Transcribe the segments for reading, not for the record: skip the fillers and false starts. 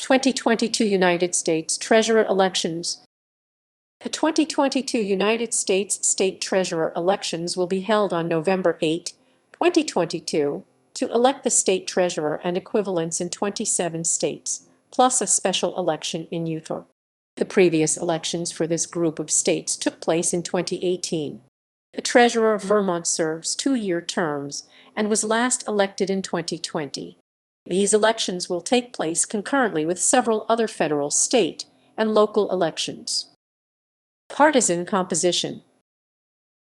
2022 United States Treasurer elections. The 2022 United States State Treasurer elections will be held on November 8, 2022, to elect the state treasurer and equivalents in 27 states, plus a special election in Utah. The previous elections for this group of states took place in 2018. The treasurer of Vermont serves 2-year terms and was last elected in 2020. These elections will take place concurrently with several other federal, state, and local elections. Partisan composition.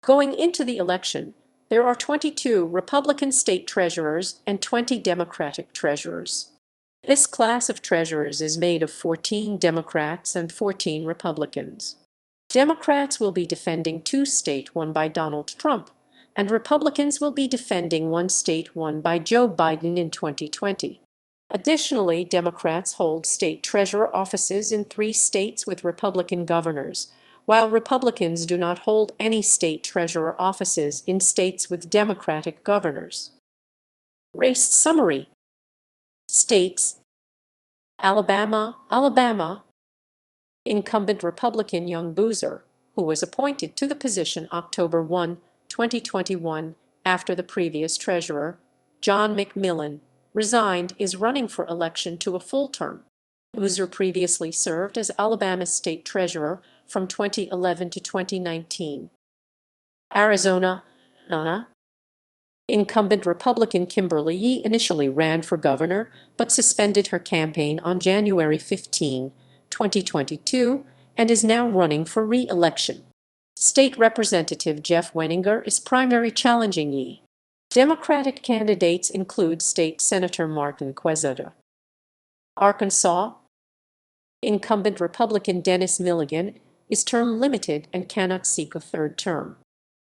Going into the election, there are 22 Republican state treasurers and 20 Democratic treasurers. This class of treasurers is made of 14 Democrats and 14 Republicans. Democrats will be defending 2 states won by Donald Trump, and Republicans will be defending 1 state won by Joe Biden in 2020. Additionally, Democrats hold state treasurer offices in 3 states with Republican governors, while Republicans do not hold any state treasurer offices in states with Democratic governors. Race summary. States: Alabama. Incumbent Republican Young Boozer, who was appointed to the position October 1, 2021, after the previous treasurer, John McMillan, resigned, is running for election to a full term. Boozer previously served as Alabama's state treasurer from 2011 to 2019. Arizona. Incumbent Republican Kimberly Yee initially ran for governor, but suspended her campaign on January 15, 2022, and is now running for re-election. State Representative Jeff Wenninger is primary challenging Yee. Democratic candidates include State Senator Martin Quezada. Arkansas. Incumbent Republican Dennis Milligan is term limited and cannot seek a 3rd term.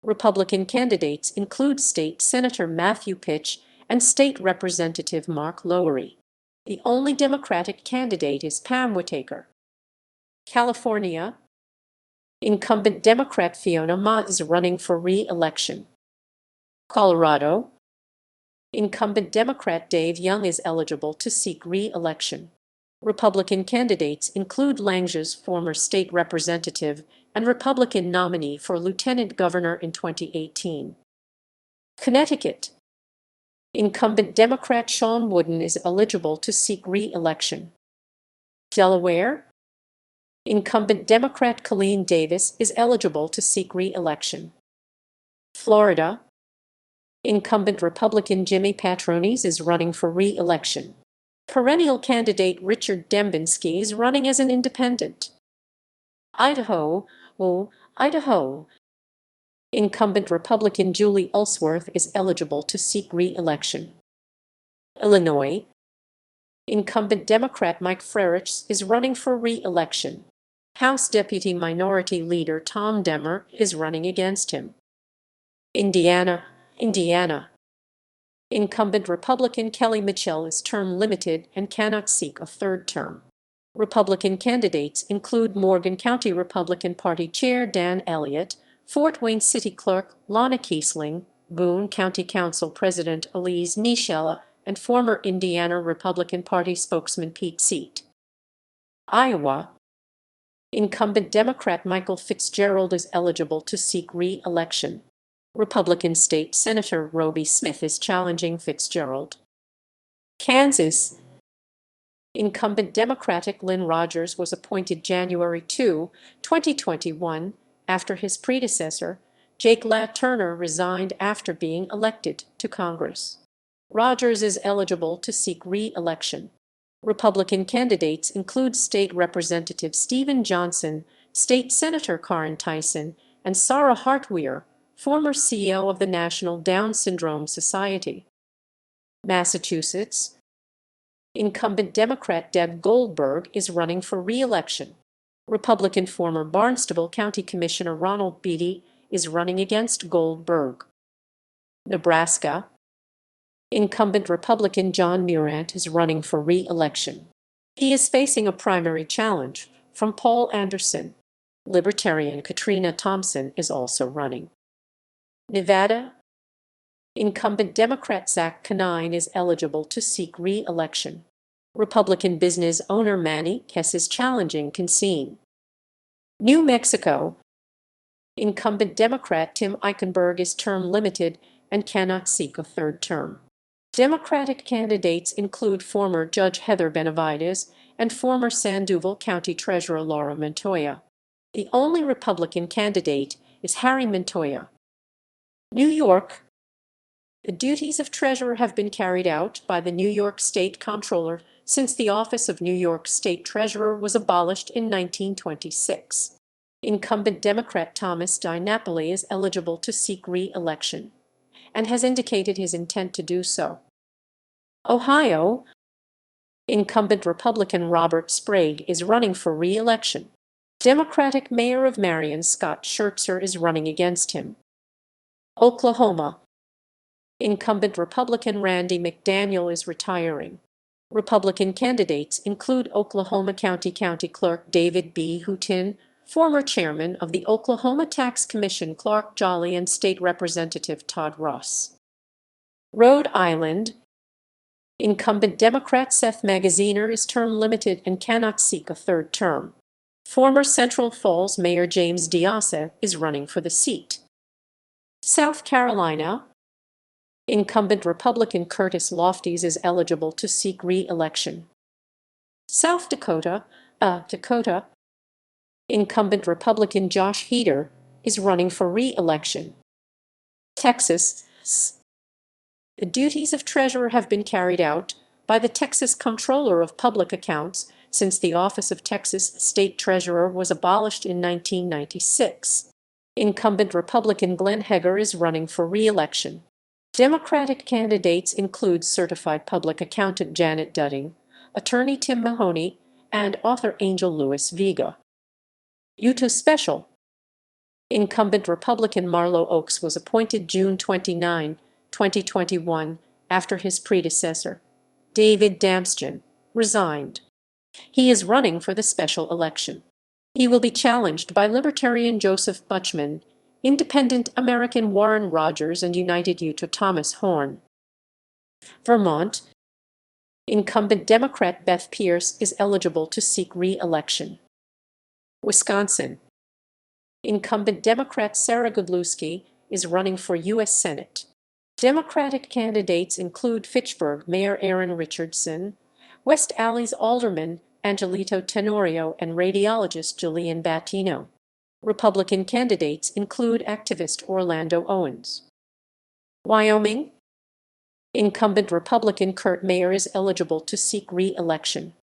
Republican candidates include State Senator Matthew Pitch and State Representative Mark Lowery. The only Democratic candidate is Pam Whitaker. California. Incumbent Democrat Fiona Ma is running for re-election. Colorado. Incumbent Democrat Dave Young is eligible to seek re-election. Republican candidates include Lange's former state representative and Republican nominee for lieutenant governor in 2018. Connecticut. Incumbent Democrat Sean Wooden is eligible to seek re-election. Delaware. Incumbent Democrat Colleen Davis is eligible to seek re-election. Florida. Incumbent Republican Jimmy Patronis is running for re-election. Perennial candidate Richard Dembinski is running as an independent. Idaho. Incumbent Republican Julie Ellsworth is eligible to seek re-election. Illinois. Incumbent Democrat Mike Frerichs is running for re-election. House Deputy Minority Leader Tom Demmer is running against him. Indiana. Incumbent Republican Kelly Mitchell is term limited and cannot seek a 3rd term. Republican candidates include Morgan County Republican Party Chair Dan Elliott, Fort Wayne City Clerk Lana Kiesling, Boone County Council President Elise Nichella, and former Indiana Republican Party spokesman Pete Seat. Iowa. Incumbent Democrat Michael Fitzgerald is eligible to seek re-election. Republican State Senator Roby Smith is challenging Fitzgerald. Kansas. Incumbent Democratic Lynn Rogers was appointed January 2, 2021, after his predecessor, Jake LaTurner, resigned after being elected to Congress. Rogers is eligible to seek re-election. Republican candidates include State Representative Stephen Johnson, State Senator Karen Tyson, and Sarah Hartweir, former CEO of the National Down Syndrome Society. Massachusetts. Incumbent Democrat Deb Goldberg is running for re-election. Republican former Barnstable County Commissioner Ronald Beatty is running against Goldberg. Nebraska. Incumbent Republican John Murant is running for re-election. He is facing a primary challenge from Paul Anderson. Libertarian Katrina Thompson is also running. Nevada. Incumbent Democrat Zach Canine is eligible to seek re-election. Republican business owner Manny Kess is challenging Consine. New Mexico. Incumbent Democrat Tim Eichenberg is term limited and cannot seek a third term. Democratic candidates include former Judge Heather Benavides and former San Duval County Treasurer Laura Montoya. The only Republican candidate is Harry Montoya. New York. The duties of treasurer have been carried out by the New York State Comptroller since the office of New York State Treasurer was abolished in 1926. Incumbent Democrat Thomas DiNapoli is eligible to seek re-election and has indicated his intent to do so. Ohio. Incumbent Republican Robert Sprague is running for re-election. Democratic Mayor of Marion Scott Schertzer is running against him. Oklahoma. Incumbent Republican Randy McDaniel is retiring. Republican candidates include Oklahoma County Clerk David B. Houghton, former chairman of the Oklahoma Tax Commission Clark Jolly, and State Representative Todd Ross. Rhode Island. Incumbent Democrat Seth Magaziner is term limited and cannot seek a third term. Former Central Falls Mayor James Diasa is running for the seat. South Carolina. Incumbent Republican Curtis Lofties is eligible to seek re-election. South Dakota. Incumbent Republican Josh Heater is running for re-election. Texas. The duties of treasurer have been carried out by the Texas Comptroller of Public Accounts since the office of Texas State Treasurer was abolished in 1996. Incumbent Republican Glenn Hegar is running for re-election. Democratic candidates include certified public accountant Janet Dudding, attorney Tim Mahoney, and author Angel Lewis Vega. Utah Special. Incumbent Republican Marlo Oaks was appointed June 29, 2021, after his predecessor, David Damsgen, resigned. He is running for the special election. He will be challenged by Libertarian Joseph Butchman, Independent American Warren Rogers, and United Utah Thomas Horn. Vermont. Incumbent Democrat Beth Pierce is eligible to seek re-election. Wisconsin. Incumbent Democrat Sarah Godlewski is running for U.S. Senate. Democratic candidates include Fitchburg Mayor Aaron Richardson, West Alley's Alderman Angelito Tenorio, and radiologist Julian Battino. Republican candidates include activist Orlando Owens. Wyoming. Incumbent Republican Kurt Mayer is eligible to seek re-election.